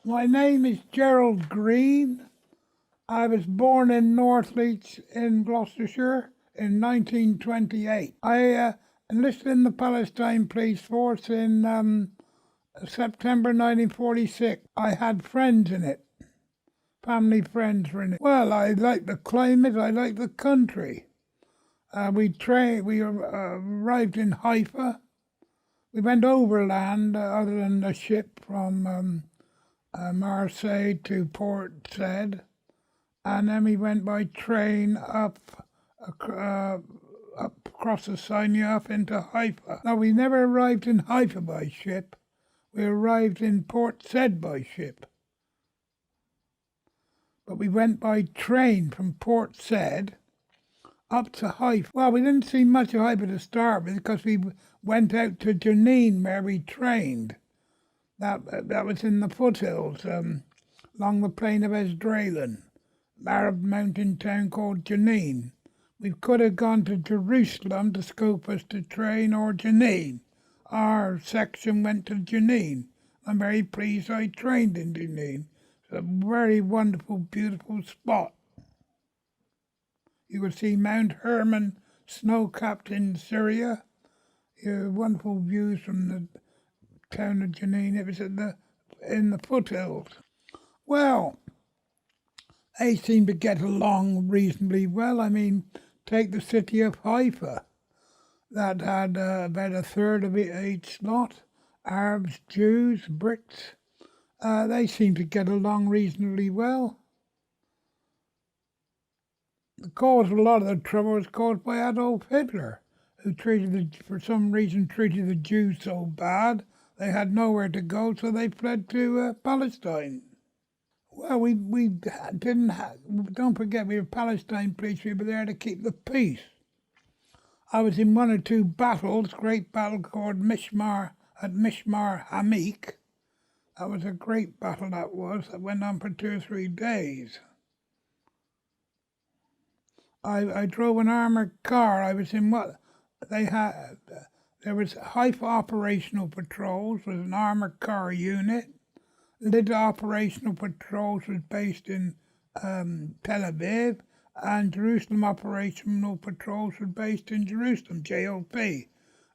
My name is Gerald Green. I was born in Northleach in Gloucestershire in 1928. I enlisted in the Palestine Police Force in September 1946. I had friends in it. Family friends were in it. Well, I like the climate, I like the country. We arrived in Haifa. We went overland other than the ship from Marseille to Port Said, and then we went by train up across the Sinai up into Haifa. Now, we never arrived in Haifa by ship. We arrived in Port Said by ship. But we went by train from Port Said up to Haifa. Well, we didn't see much of Haifa to start with because we went out to Jenin where we trained. That was in the foothills along the plain of Esdraelon, Arab mountain town called Jenin. We could have gone to Jerusalem to scope us to train or Jenin. Our section went to Jenin. I'm very pleased I trained in Jenin. It's a very wonderful, beautiful spot. You could see Mount Hermon, snow-capped in Syria. Wonderful views from the town of Jenin. It was in the foothills. Well, they seemed to get along reasonably well. I mean, take the city of Haifa. That had about a third of each lot. Arabs, Jews, Brits. They seemed to get along reasonably well. The cause of a lot of the trouble was caused by Adolf Hitler, who for some reason treated the Jews so bad they had nowhere to go, so they fled to Palestine. Well, we didn't have, don't forget, we were Palestine police. We were there to keep the peace. I was in one or two battles, great battle called Mishmar Hamik. That was a great battle that went on for 2 or 3 days. I drove an armoured car. I was in what they had. There was Haifa Operational Patrols, was an armoured car unit. Lid Operational Patrols was based in Tel Aviv, and Jerusalem Operational Patrols was based in Jerusalem, JOP.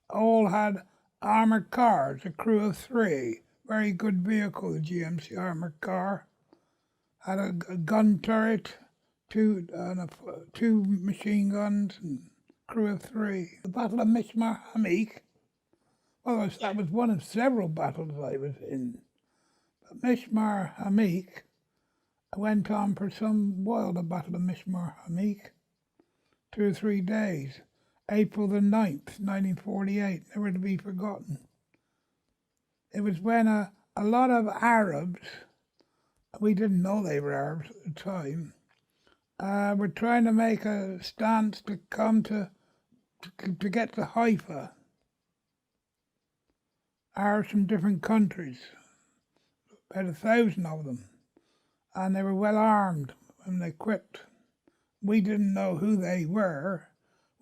All had armoured cars, a crew of 3. Very good vehicle, the GMC armoured car. Had a gun turret, two machine guns, and crew of 3. The Battle of Mishmar Hamik, well, that was one of several battles I was in. But Mishmar Hamik went on for some while, the Battle of Mishmar Hamik, 2 or 3 days. April the 9th, 1948, never to be forgotten. It was when a lot of Arabs, we didn't know they were Arabs at the time, were trying to make a stance to come to get to Haifa. Arabs from different countries, about 1,000 of them, and they were well armed and equipped. We didn't know who they were.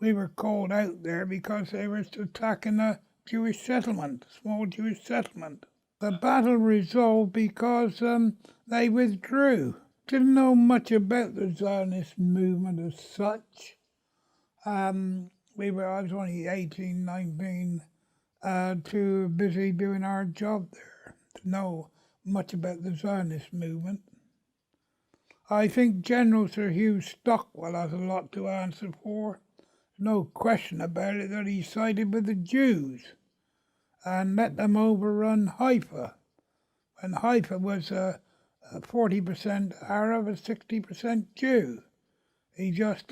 We were called out there because they were attacking a Jewish settlement, a small Jewish settlement. The battle resolved because they withdrew. Didn't know much about the Zionist movement as such. I was only 18, 19, too busy doing our job there to know much about the Zionist movement. I think General Sir Hugh Stockwell has a lot to answer for. No question about it that he sided with the Jews and let them overrun Haifa. And Haifa was 40% Arab and 60% Jew. He just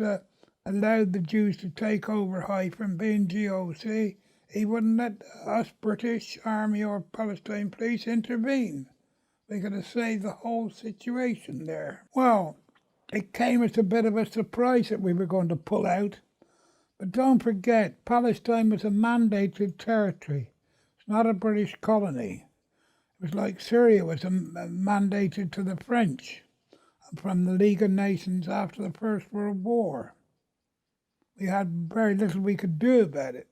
allowed the Jews to take over Haifa, and being GOC, he wouldn't let us British Army or Palestine police intervene. We could have saved the whole situation there. Well, it came as a bit of a surprise that we were going to pull out. But don't forget, Palestine was a mandated territory. It's not a British colony. It was like Syria was mandated to the French from the League of Nations after the First World War. We had very little we could do about it.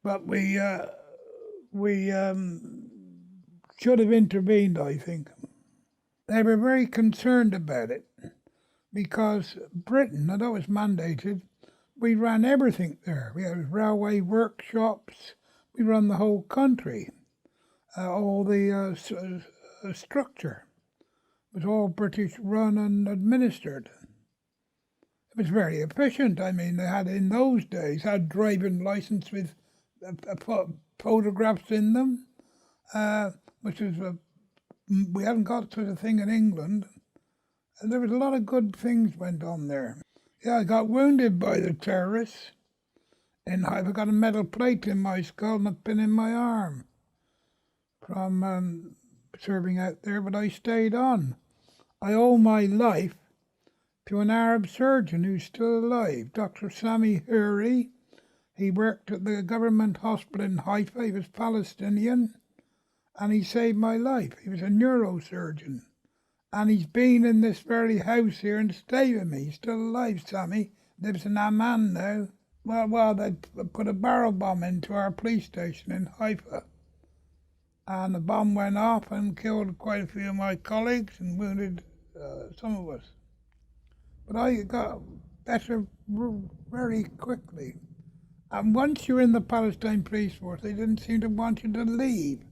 But we should have intervened, I think. They were very concerned about it because Britain, although it was mandated, we ran everything there. We had railway workshops, we run the whole country, all the structure was all British run and administered. It was very efficient. I mean, they had in those days had driving license with photographs in them, which is we haven't got such a thing in England. And there was a lot of good things went on there. Yeah, I got wounded by the terrorists. And I've got a metal plate in my skull and a pin in my arm from serving out there, but I stayed on. I owe my life to an Arab surgeon who's still alive, Dr. Sami Huri. He worked at the government hospital in Haifa. He was Palestinian, and he saved my life. He was a neurosurgeon, and he's been in this very house here and stayed with me. He's still alive, Sami. Lives in Amman now. Well, they put a barrel bomb into our police station in Haifa. And the bomb went off and killed quite a few of my colleagues and wounded some of us. But I got better very quickly. And once you're in the Palestine Police Force, they didn't seem to want you to leave.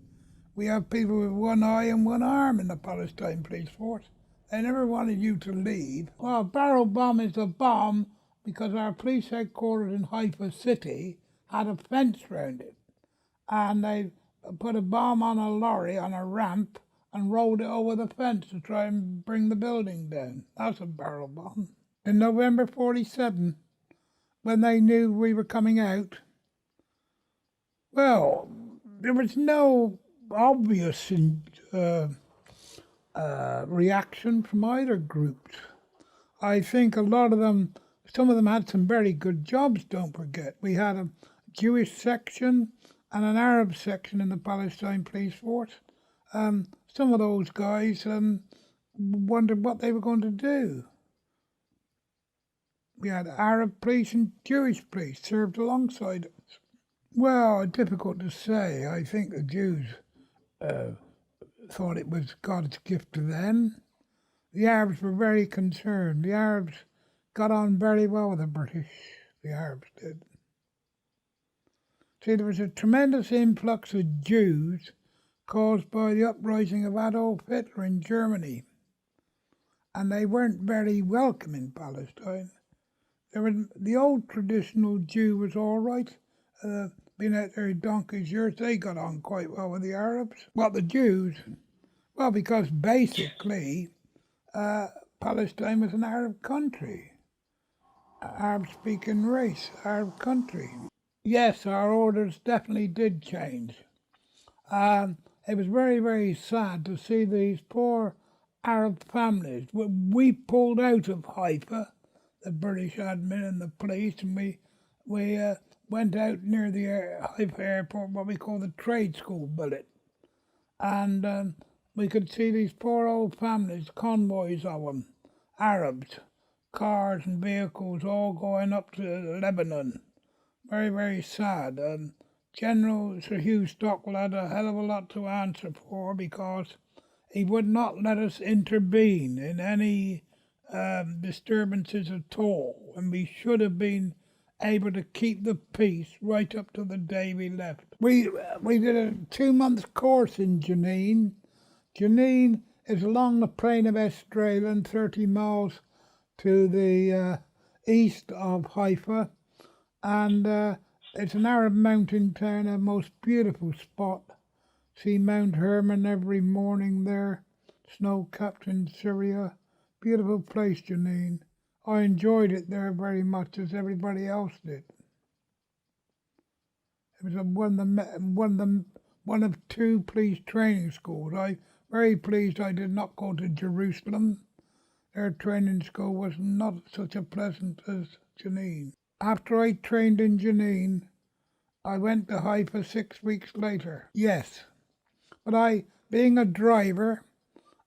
We have people with one eye and one arm in the Palestine Police Force. They never wanted you to leave. Well, a barrel bomb is a bomb because our police headquarters in Haifa City had a fence round it. And they put a bomb on a lorry on a ramp and rolled it over the fence to try and bring the building down. That's a barrel bomb. In November 1947, when they knew we were coming out, well, there was no obvious reaction from either groups. I think a lot of them, some of them had some very good jobs, don't forget. We had a Jewish section and an Arab section in the Palestine Police Force. Some of those guys wondered what they were going to do. We had Arab police and Jewish police served alongside us. Well, difficult to say. I think the Jews thought it was God's gift to them. The Arabs were very concerned. The Arabs got on very well with the British. The Arabs did. See, there was a tremendous influx of Jews caused by the uprising of Adolf Hitler in Germany. And they weren't very welcome in Palestine. The old traditional Jew was all right. Been out there donkey's years, they got on quite well with the Arabs. Well, the Jews, well, because basically Palestine was an Arab country, Arab-speaking race, Arab country. Yes, our orders definitely did change. It was very, very sad to see these poor Arab families. We pulled out of Haifa, the British admin and the police, and we went out near the Haifa airport, what we call the trade school bullet. And we could see these poor old families, convoys of them, Arabs, cars and vehicles all going up to Lebanon. Very, very sad. General Sir Hugh Stockwell had a hell of a lot to answer for because he would not let us intervene in any disturbances at all, and we should have been able to keep the peace right up to the day we left. We did a 2-month course in Jenin. Jenin is along the plain of Esdraelon, 30 miles to the east of Haifa, and it's an Arab mountain town, a most beautiful spot. See Mount Hermon every morning there, snow-capped in Syria. Beautiful place, Jenin. I enjoyed it there very much, as everybody else did. It was one of 2 police training schools. I'm very pleased I did not go to Jerusalem. Their training school was not such a pleasant as Jenin. After I trained in Jenin, I went to Haifa 6 weeks later. Yes, but being a driver,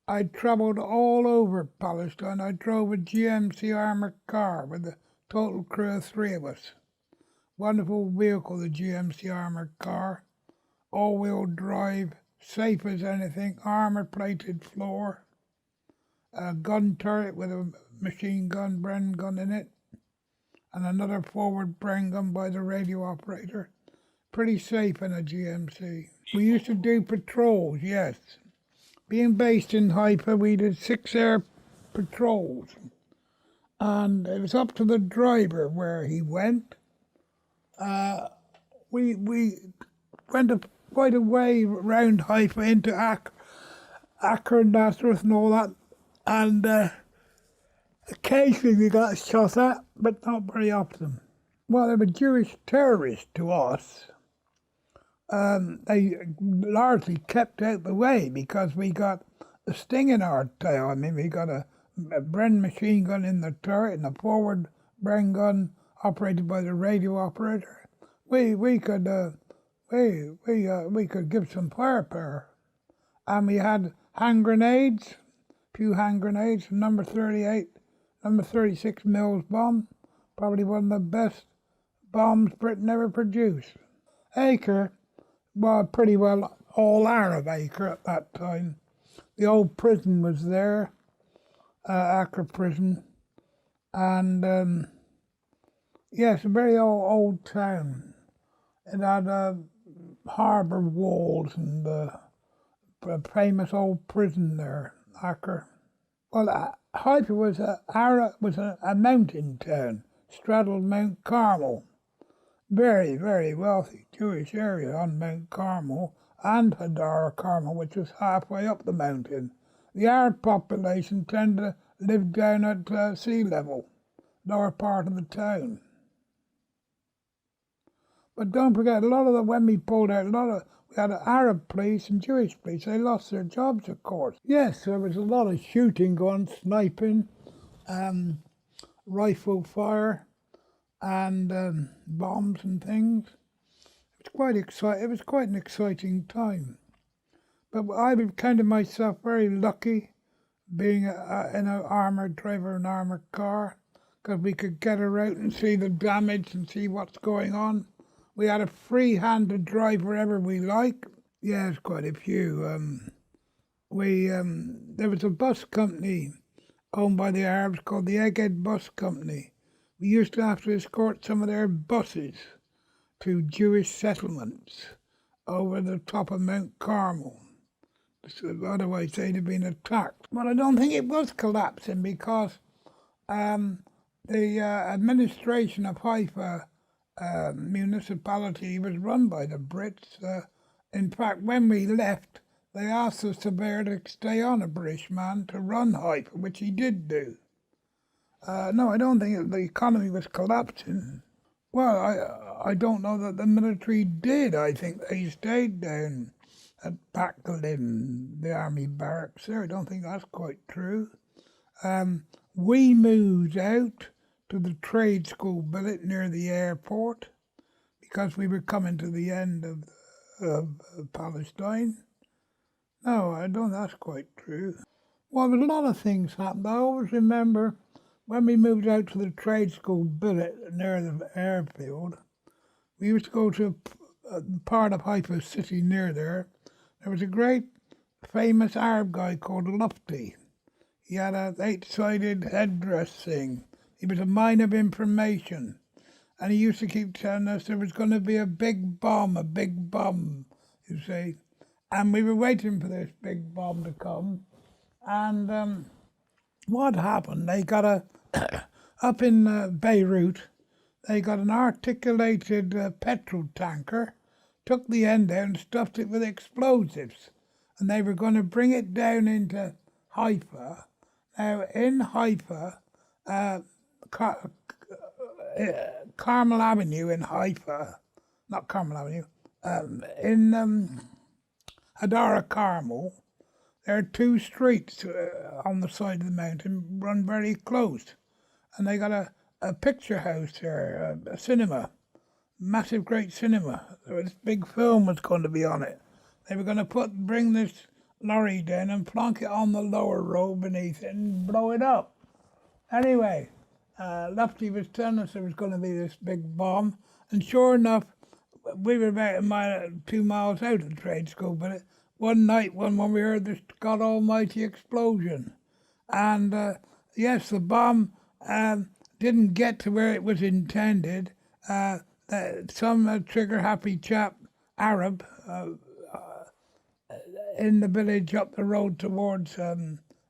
I traveled all over Palestine. I drove a GMC armored car with a total crew of 3 of us. Wonderful vehicle, the GMC armored car. All-wheel drive, safe as anything, armor-plated floor, a gun turret with a machine gun, Bren gun in it, and another forward Bren gun by the radio operator. Pretty safe in a GMC. We used to do patrols, yes. Being based in Haifa, we did 6 air patrols. And it was up to the driver where he went. We went quite a way around Haifa into Acre and Nazareth and all that. And occasionally we got shot at, but not very often. Well, they were Jewish terrorists to us. They largely kept out the way because we got a sting in our tail. I mean, we got a Bren machine gun in the turret and a forward Bren gun operated by the radio operator. We could give some firepower, and we had hand grenades, a few hand grenades, number 38, number 36 Mills bomb, probably one of the best bombs Britain ever produced. Acre, well, pretty well all Arab Acre at that time. The old prison was there, Acre prison, and yes, a very old town. It had harbour walls and a famous old prison there, Acre. Well, Haifa was a mountain town, straddled Mount Carmel. Very, very wealthy Jewish area on Mount Carmel and Hadar Carmel, which was halfway up the mountain. The Arab population tended to live down at sea level, lower part of the town. But don't forget, when we pulled out, we had Arab police and Jewish police. They lost their jobs, of course. Yes, there was a lot of shooting going, sniping, rifle fire, and bombs and things. It was quite an exciting time. But I counted myself very lucky being in an armoured driver, an armoured car, because we could get her out and see the damage and see what's going on. We had a free-handed drive wherever we like. Yes, quite a few. There was a bus company owned by the Arabs called the Egghead Bus Company. We used to have to escort some of their buses to Jewish settlements over the top of Mount Carmel. So otherwise they'd have been attacked. But I don't think it was collapsing because the administration of Haifa municipality was run by the Brits. In fact, when we left, they asked the surveyor to stay on, a British man, to run Haifa, which he did do. No, I don't think the economy was collapsing. Well, I don't know that the military did. I think they stayed down at Paklim, the army barracks there. I don't think that's quite true. We moved out to the trade school billet near the airport because we were coming to the end of Palestine. No, I don't. That's quite true. Well, a lot of things happened. I always remember when we moved out to the trade school billet near the airfield, we used to go to a part of Haifa city near there. There was a great famous Arab guy called Lufti. He had a 8-sided headdress thing. He was a mine of information. And he used to keep telling us there was going to be a big bomb, you see. And we were waiting for this big bomb to come. And what happened? They got up in Beirut, they got an articulated petrol tanker, took the end out and stuffed it with explosives. And they were going to bring it down into Haifa. Now, in Haifa, Carmel Avenue in Haifa, not Carmel Avenue, in Hadara Carmel, there are 2 streets on the side of the mountain run very close. And they got a picture house there, a cinema, massive great cinema. This big film was going to be on it. They were going to bring this lorry down and plonk it on the lower road beneath it and blow it up. Anyway, Lufty was telling us there was going to be this big bomb, and sure enough, we were about 2 miles out of the trade school, but one night when we heard this God Almighty explosion. And yes, the bomb didn't get to where it was intended. Some trigger-happy chap, Arab, in the village up the road towards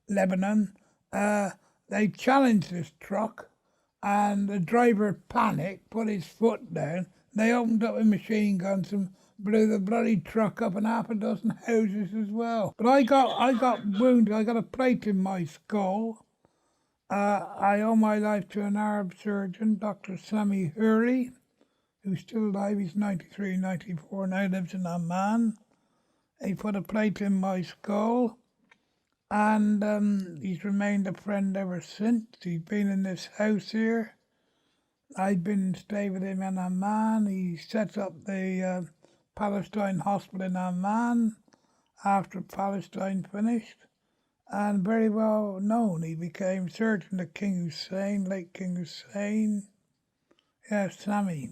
Lebanon, they challenged this truck, and the driver panicked, put his foot down. They opened up with machine guns and blew the bloody truck up and half a dozen houses as well. But I got wounded. I got a plate in my skull. I owe my life to an Arab surgeon, Dr. Sami Huri, who's still alive. He's 93, 94, now lives in Amman. He put a plate in my skull, and he's remained a friend ever since. He's been in this house here. I've been staying with him in Amman. He set up the Palestine hospital in Amman after Palestine finished, and very well known. He became surgeon to King Hussein, late King Hussein. Yes, Sami.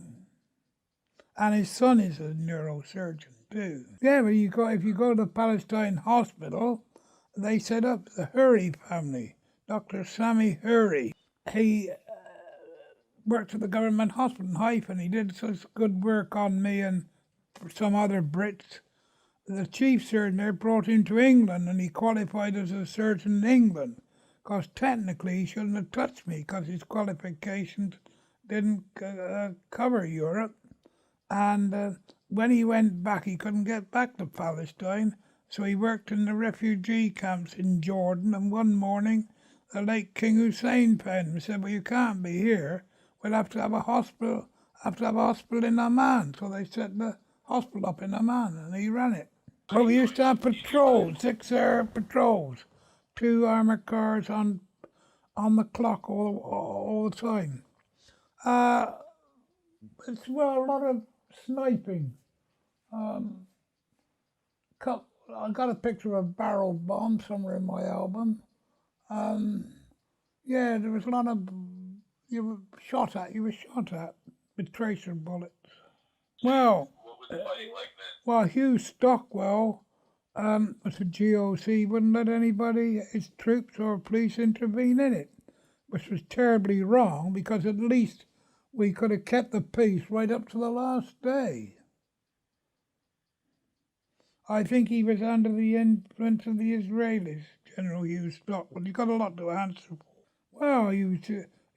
And his son is a neurosurgeon too. Yeah, but if you go to the Palestine hospital, they set up the Huri family. Dr. Sami Huri. He worked at the government hospital in Haifa, and he did such good work on me and some other Brits. The chief surgeon there brought him to England, and he qualified as a surgeon in England, because technically he shouldn't have touched me, because his qualifications didn't cover Europe. And when he went back, he couldn't get back to Palestine, so he worked in the refugee camps in Jordan. And one morning, the late King Hussein found him and said, "Well, you can't be here. We'll have to have a hospital. In Amman." So they set the hospital up in Amman, and he ran it. Well, we used to have patrols, 6-hour patrols, 2 armored cars on the clock all the time. It's a lot of sniping. I got a picture of a barrel bomb somewhere in my album. Yeah, there was a lot of you were shot at with tracer bullets. Well, what was the fighting like then? Well, Hugh Stockwell was a GOC, wouldn't let anybody, his troops or police intervene in it, which was terribly wrong, because at least we could have kept the peace right up to the last day. I think he was under the influence of the Israelis, General Hugh Stockwell. He got a lot to answer for. Well, you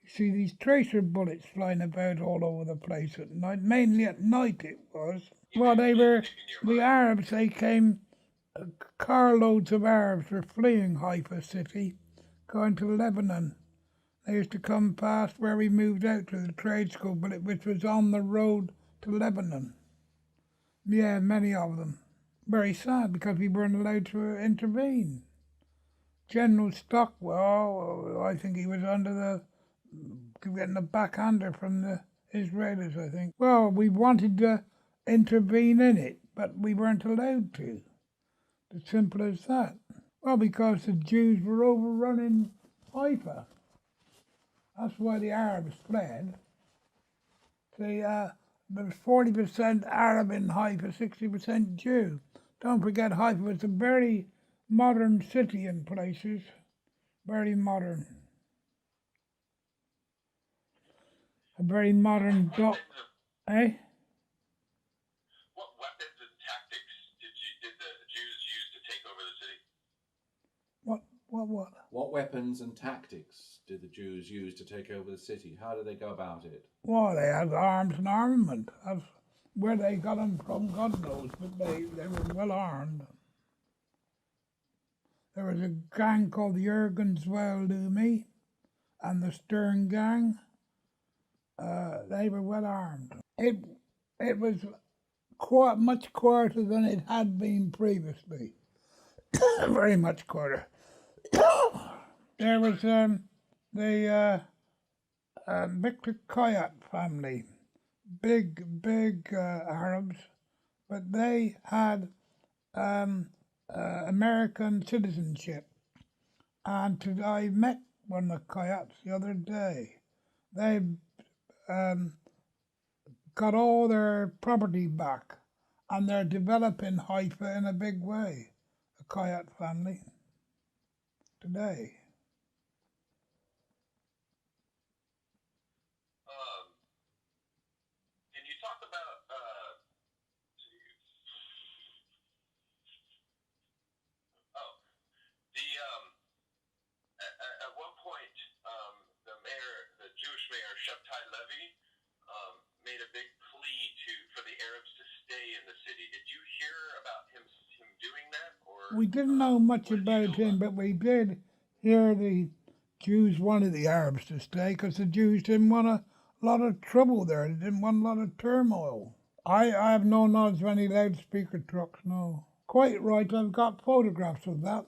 see these tracer bullets flying about all over the place at night, mainly at night it was. Well, the Arabs, they came, carloads of Arabs were fleeing Haifa city, going to Lebanon. They used to come past where we moved out to the trade school, which was on the road to Lebanon. Yeah, many of them. Very sad, because we weren't allowed to intervene. General Stockwell, I think he was getting a backhander from the Israelis, I think. Well, we wanted to intervene in it, but we weren't allowed to. As simple as that. Well, because the Jews were overrunning Haifa. That's why the Arabs fled. There was 40% Arab in Haifa, 60% Jew. Don't forget, Haifa was a very modern city in places. Very modern. A very modern What weapons and tactics did the Jews use to take over the city? What? What weapons and tactics did the Jews use to take over the city? How did they go about it? Well, they had arms and armament. That's where they got them from, God knows, but they were well armed. There was a gang called the Ergenswell Lumi and the Stern Gang. They were well armed. It was much quieter than it had been previously. Very much quieter. There was the Victor Koyat family, big Arabs, but they had American citizenship. And I met one of the Koyats the other day. They got all their property back, and they're developing Haifa in a big way. Kayat family today. Can you talk about at one point the Jewish mayor Shabtai Levy made a big plea for the Arabs to stay in the city. Did you hear about him doing that, or We didn't know much about him, but we did hear the Jews wanted the Arabs to stay because the Jews didn't want a lot of trouble there. They didn't want a lot of turmoil. I have no knowledge of any loudspeaker trucks, no. Quite right, I've got photographs of that.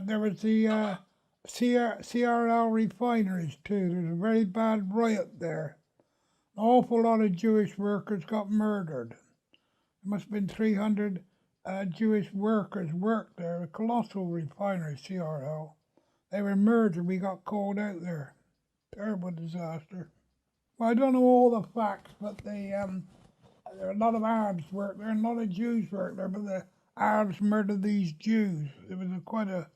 There was the CRL refineries too. There was a very bad riot there. An awful lot of Jewish workers got murdered. There must have been 300 Jewish workers worked there. A colossal refinery, CRL. They were murdered. We got called out there. Terrible disaster. Well, I don't know all the facts, but there are a lot of Arabs worked there and a lot of Jews worked there, but the Arabs murdered these Jews. It was quite a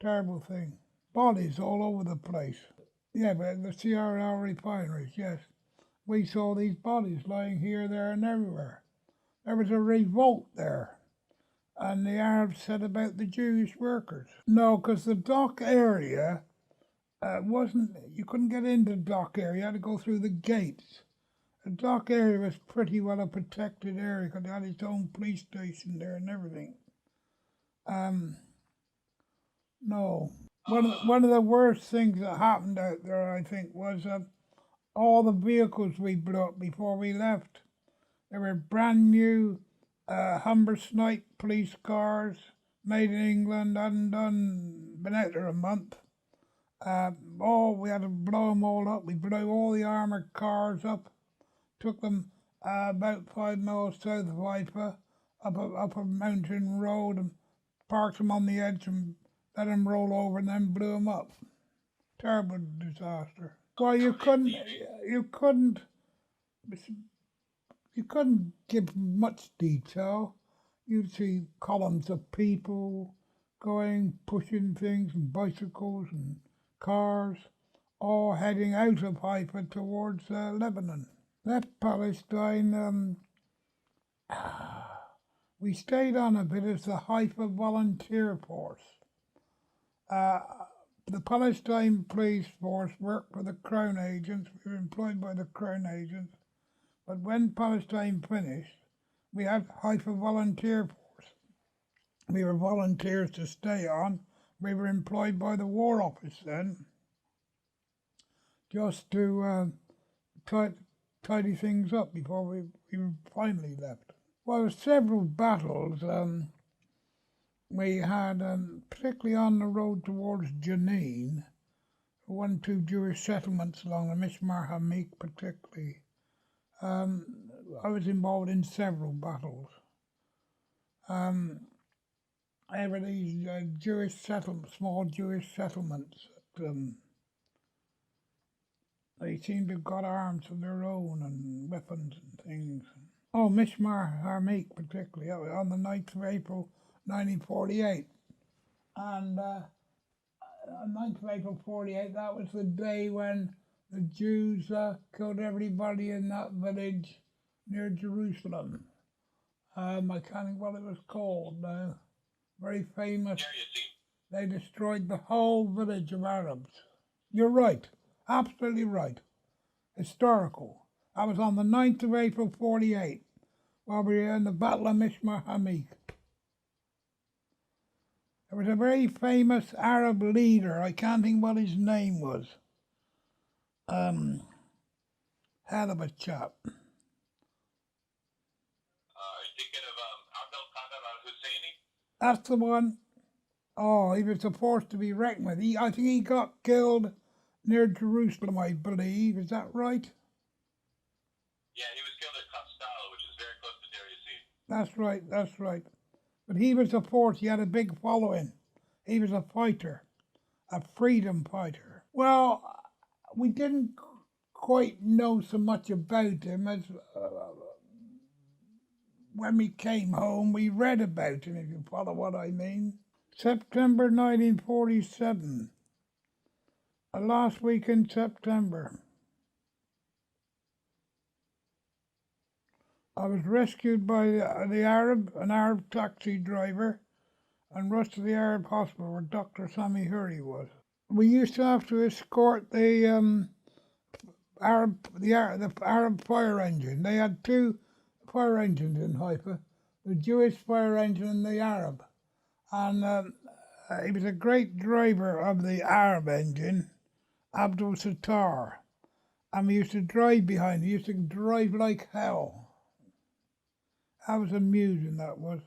terrible thing. Bodies all over the place. Yeah, but the CRL refineries, yes. We saw these bodies lying here, there, and everywhere. There was a revolt there, and the Arabs said about the Jewish workers. No, because the dock area you couldn't get into the dock area, you had to go through the gates. The dock area was pretty well a protected area because it had its own police station there and everything. No. One of the worst things that happened out there, I think, was all the vehicles we blew up before we left. They were brand new Humbersnipe police cars, made in England, hadn't been out there a month. We had to blow them all up. We blew all the armoured cars up, took them about 5 miles south of Haifa, up a mountain road, and parked them on the edge and let them roll over, and then blew them up. Terrible disaster. Well, you couldn't give much detail. You'd see columns of people going, pushing things, and bicycles and cars, all heading out of Haifa towards Lebanon. Left Palestine, we stayed on a bit as the Haifa Volunteer Force. The Palestine Police Force worked for the Crown Agents. We were employed by the Crown Agents. But when Palestine finished, we had Haifa Volunteer Force. We were volunteers to stay on. We were employed by the War Office then, just to tidy things up before we finally left. Well, there were several battles we had, particularly on the road towards Jenin, 2 Jewish settlements along the Mishmar Hamik particularly. I was involved in several battles. There were these Jewish settlements, small Jewish settlements. They seemed to have got arms of their own and weapons and things. Oh, Mishmar Hamik particularly, on the 9th of April, 1948. And on 9th of April 48, that was the day when the Jews killed everybody in that village near Jerusalem. I can't think what it was called now. Very famous. They destroyed the whole village of Arabs. You're right, absolutely right. Historical. That was on the 9th of April 48, while we were in the Battle of Mishmar Hamik. There was a very famous Arab leader, I can't think what his name was. Hell of a chap. Are you thinking of Abdel-Nour al-Husseini? That's the one. Oh, he was a force to be reckoned with. I think he got killed near Jerusalem, I believe. Is that right? Yeah, he was killed at Kastal, which is very close to Deir Yassin. That's right. But he was a force. He had a big following. He was a fighter, a freedom fighter. Well, we didn't quite know so much about him as when we came home, we read about him, if you follow what I mean. September 1947, the last week in September. I was rescued by an Arab taxi driver, and rushed to the Arab hospital where Dr. Sami Huri was. We used to have to escort the Arab fire engine. They had two fire engines in Haifa, the Jewish fire engine and the Arab. And he was a great driver of the Arab engine, Abdel-Nour. And we used to drive behind him. He used to drive like hell. That was amusing, that was.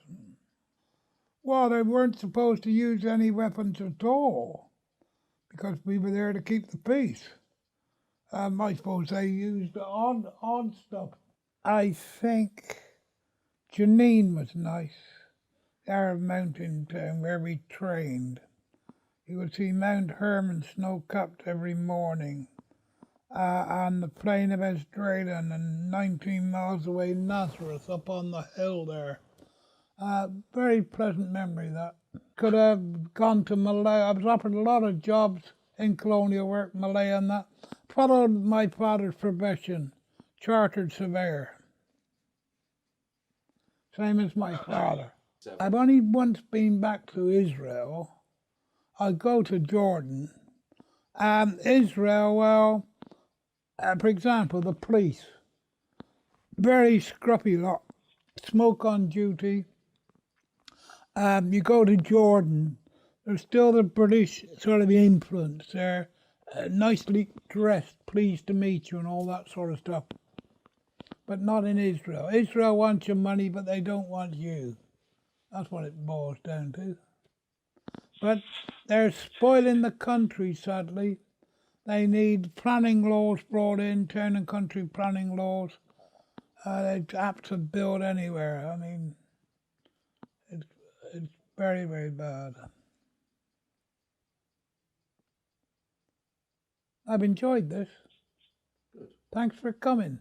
Well, they weren't supposed to use any weapons at all, because we were there to keep the peace. I suppose they used odd stuff. I think Jenin was nice, the Arab mountain town where we trained. You would see Mount Hermon snow-capped every morning, and the plain of Esdraelon, and 19 miles away Nazareth up on the hill there. Very pleasant memory, that. Could have gone to Malaya. I was offered a lot of jobs in colonial work, Malaya and that. Followed my father's profession, chartered surveyor. Same as my father. I've only once been back to Israel. I go to Jordan. Israel, well, for example, the police. Very scruffy lot. Smoke on duty. You go to Jordan, there's still the British sort of influence there. Nicely dressed, pleased to meet you and all that sort of stuff. But not in Israel. Israel wants your money, but they don't want you. That's what it boils down to. But they're spoiling the country, sadly. They need planning laws brought in, town and country planning laws. They're apt to build anywhere. I mean, it's very, very bad. I've enjoyed this. Good. Thanks for coming.